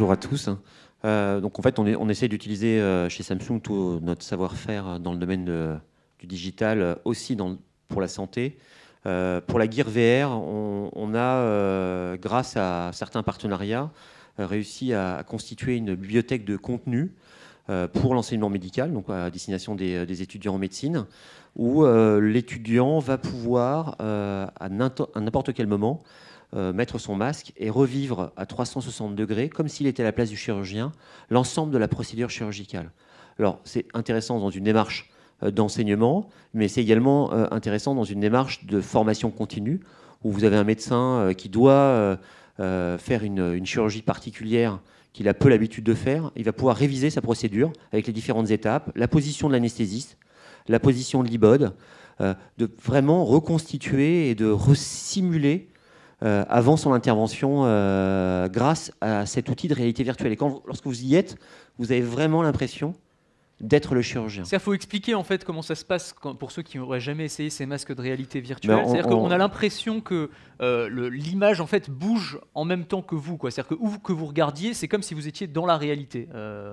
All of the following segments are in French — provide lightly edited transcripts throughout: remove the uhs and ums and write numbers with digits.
bonjour à tous. Donc en fait, on essaie d'utiliser chez Samsung tout notre savoir-faire dans le domaine du digital, aussi pour la santé. Pour la Gear VR, on a, grâce à certains partenariats, réussi à constituer une bibliothèque de contenu pour l'enseignement médical, donc à destination des étudiants en médecine, où l'étudiant va pouvoir, à n'importe quel moment, mettre son masque et revivre à 360 degrés, comme s'il était à la place du chirurgien, l'ensemble de la procédure chirurgicale. Alors, c'est intéressant dans une démarche d'enseignement, mais c'est également intéressant dans une démarche de formation continue, où vous avez un médecin qui doit faire une chirurgie particulière qu'il a peu l'habitude de faire. Il va pouvoir réviser sa procédure avec les différentes étapes, la position de l'anesthésiste, la position de l'ibode, de vraiment reconstituer et de resimuler avant son intervention grâce à cet outil de réalité virtuelle. Et lorsque vous y êtes, vous avez vraiment l'impression d'être le chirurgien. Il faut expliquer en fait comment ça se passe pour ceux qui n'auraient jamais essayé ces masques de réalité virtuelle. C'est-à-dire qu'on a l'impression que l'image en fait bouge en même temps que vous. C'est-à-dire que où que vous regardiez, c'est comme si vous étiez dans la réalité.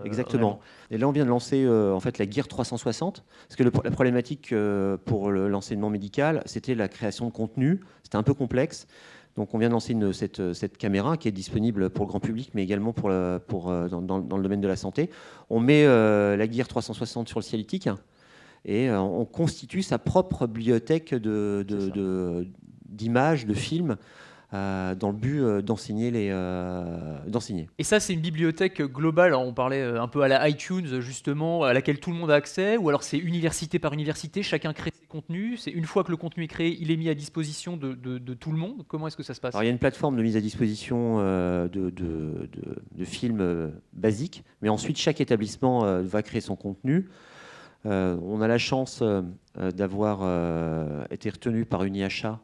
Exactement. Vraiment. Et là, on vient de lancer en fait la Gear 360, parce que la problématique pour l'enseignement médical, c'était la création de contenu. C'était un peu complexe. Donc on vient de lancer cette caméra qui est disponible pour le grand public, mais également dans le domaine de la santé. On met la Gear 360 sur le Cielitic et on constitue sa propre bibliothèque d'images, de films, dans le but d'enseigner. Et ça, c'est une bibliothèque globale. Alors, on parlait un peu à la iTunes, justement, à laquelle tout le monde a accès, ou alors c'est université par université, chacun crée ses contenus. C'est une fois que le contenu est créé, il est mis à disposition de tout le monde. Comment est-ce que ça se passe ? Alors, il y a une plateforme de mise à disposition de films basiques, mais ensuite, chaque établissement va créer son contenu. On a la chance d'avoir été retenu par une IHA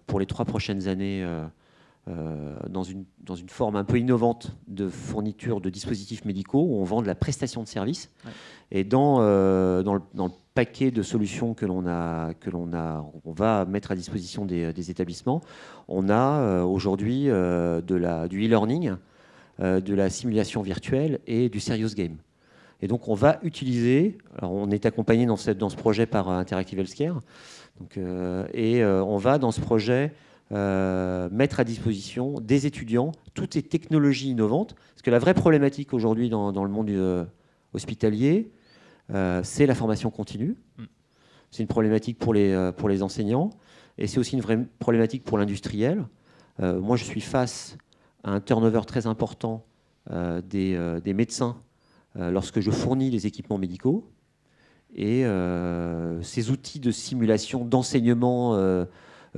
pour les 3 prochaines années dans une forme un peu innovante de fourniture de dispositifs médicaux où on vend de la prestation de services. Ouais. Et dans le paquet de solutions que l'on va mettre à disposition des établissements, on a aujourd'hui du e-learning, de la simulation virtuelle et du serious game. Et donc on va utiliser, alors on est accompagné dans ce projet par Interactive Healthcare, on va dans ce projet mettre à disposition des étudiants toutes ces technologies innovantes, parce que la vraie problématique aujourd'hui dans le monde hospitalier, c'est la formation continue. C'est une problématique pour les enseignants, et c'est aussi une vraie problématique pour l'industriel. Moi, je suis face à un turnover très important des médecins lorsque je fournis les équipements médicaux. Et ces outils de simulation, d'enseignement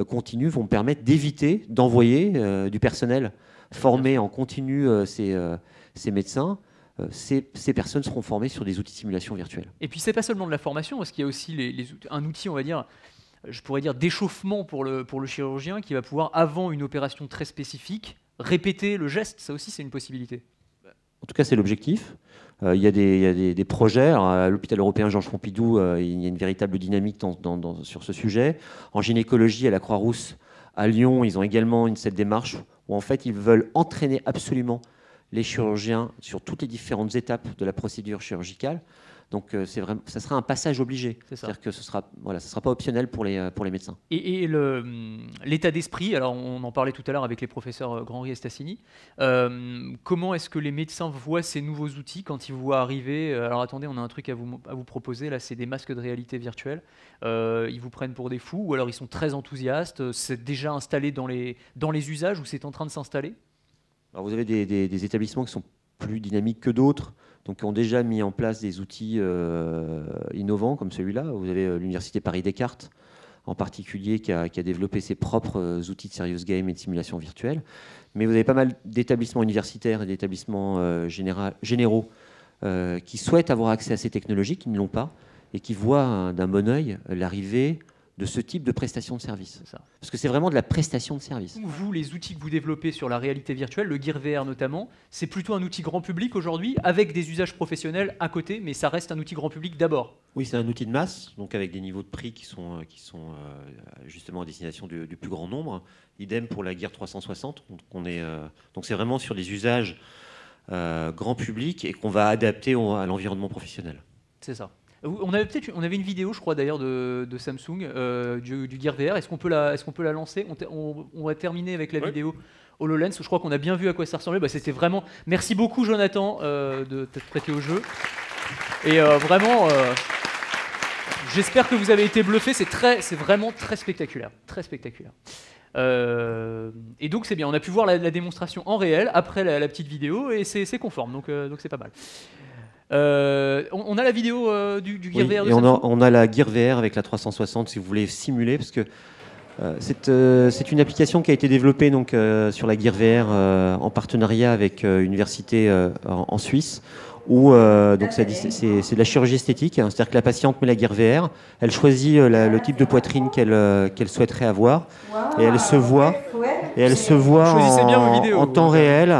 continu vont me permettre d'éviter d'envoyer du personnel formé en continu ces médecins. Ces personnes seront formées sur des outils de simulation virtuelle. Et puis, c'est pas seulement de la formation, parce qu'il y a aussi un outil, on va dire, je pourrais dire d'échauffement pour le chirurgien qui va pouvoir, avant une opération très spécifique, répéter le geste. Ça aussi, c'est une possibilité. En tout cas, c'est l'objectif. Il y a des projets. Alors, à l'hôpital européen Georges Pompidou, il y a une véritable dynamique sur ce sujet. En gynécologie, à la Croix-Rousse, à Lyon, ils ont également cette démarche où en fait, ils veulent entraîner absolument les chirurgiens sur toutes les différentes étapes de la procédure chirurgicale. Donc, ça sera un passage obligé. C'est-à-dire que ce sera pas optionnel pour les médecins. Et l'état d'esprit, alors on en parlait tout à l'heure avec les professeurs Grandry et Stassini, comment est-ce que les médecins voient ces nouveaux outils quand ils vous voient arriver ? Alors attendez, on a un truc à vous proposer, là c'est des masques de réalité virtuelle. Ils vous prennent pour des fous, ou alors ils sont très enthousiastes, c'est déjà installé dans les usages, ou c'est en train de s'installer ? Alors vous avez des établissements qui sont plus dynamiques que d'autres, donc qui ont déjà mis en place des outils innovants comme celui-là. Vous avez l'Université Paris-Descartes, en particulier, qui a développé ses propres outils de serious game et de simulation virtuelle. Mais vous avez pas mal d'établissements universitaires et d'établissements généraux qui souhaitent avoir accès à ces technologies, qui ne l'ont pas, et qui voient d'un bon œil l'arrivée de ce type de prestation de service. C'est ça. Parce que c'est vraiment de la prestation de service. Vous, les outils que vous développez sur la réalité virtuelle, le Gear VR notamment, c'est plutôt un outil grand public aujourd'hui, avec des usages professionnels à côté, mais ça reste un outil grand public d'abord. Oui, c'est un outil de masse, donc avec des niveaux de prix qui sont justement à destination du plus grand nombre. Idem pour la Gear 360. Donc c'est vraiment sur des usages grand public et qu'on va adapter à l'environnement professionnel. C'est ça. On avait une vidéo, je crois d'ailleurs, de Samsung du Gear VR. Est-ce qu'on peut la lancer? On va terminer avec la vidéo HoloLens. Je crois qu'on a bien vu à quoi ça ressemblait. C'était vraiment. Merci beaucoup, Jonathan, de t'être prêté au jeu. Et vraiment, j'espère que vous avez été bluffés. C'est vraiment très spectaculaire, très spectaculaire. Et donc c'est bien. On a pu voir la démonstration en réel après la petite vidéo et c'est conforme. Donc c'est pas mal. On a la vidéo du Gear VR de Samsung. On a la Gear VR avec la 360 si vous voulez simuler, parce que c'est une application qui a été développée donc, sur la Gear VR en partenariat avec une université en Suisse, où donc c'est de la chirurgie esthétique, hein, c'est-à-dire que la patiente met la Gear VR, elle choisit le type de poitrine qu'elle souhaiterait avoir, et elle se voit en temps réel.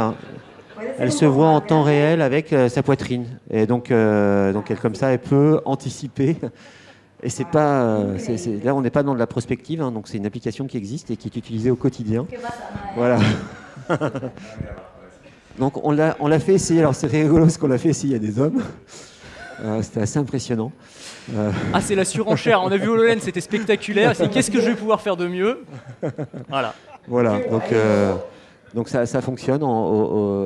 Elle se voit en temps réel avec sa poitrine. Et donc comme ça, elle peut anticiper. Et c'est pas, là, on n'est pas dans de la prospective. Hein, donc c'est une application qui existe et qui est utilisée au quotidien. Voilà. Donc on l'a fait essayer. Alors c'est rigolo parce qu'on l'a fait essayer à des hommes. C'était assez impressionnant. Ah, c'est la surenchère. On a vu HoloLens, c'était spectaculaire. C'est qu'est-ce que je vais pouvoir faire de mieux? Voilà. Donc ça fonctionne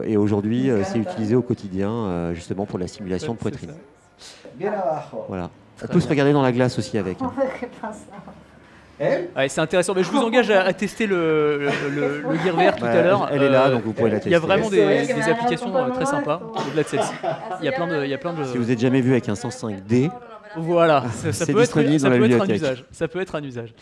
et aujourd'hui c'est utilisé au quotidien justement pour la simulation de poitrine. Voilà. On peut se regarder dans la glace aussi avec. Hein. Ouais, c'est intéressant. Mais je vous engage à tester le Gear VR tout à l'heure. Elle est là, donc vous pouvez la tester. Il y a vraiment des applications très sympas au-delà de celle-ci. Il y a plein de. Si vous n'êtes jamais vu avec un 105D, voilà, ça peut être un usage. Ça peut être un usage.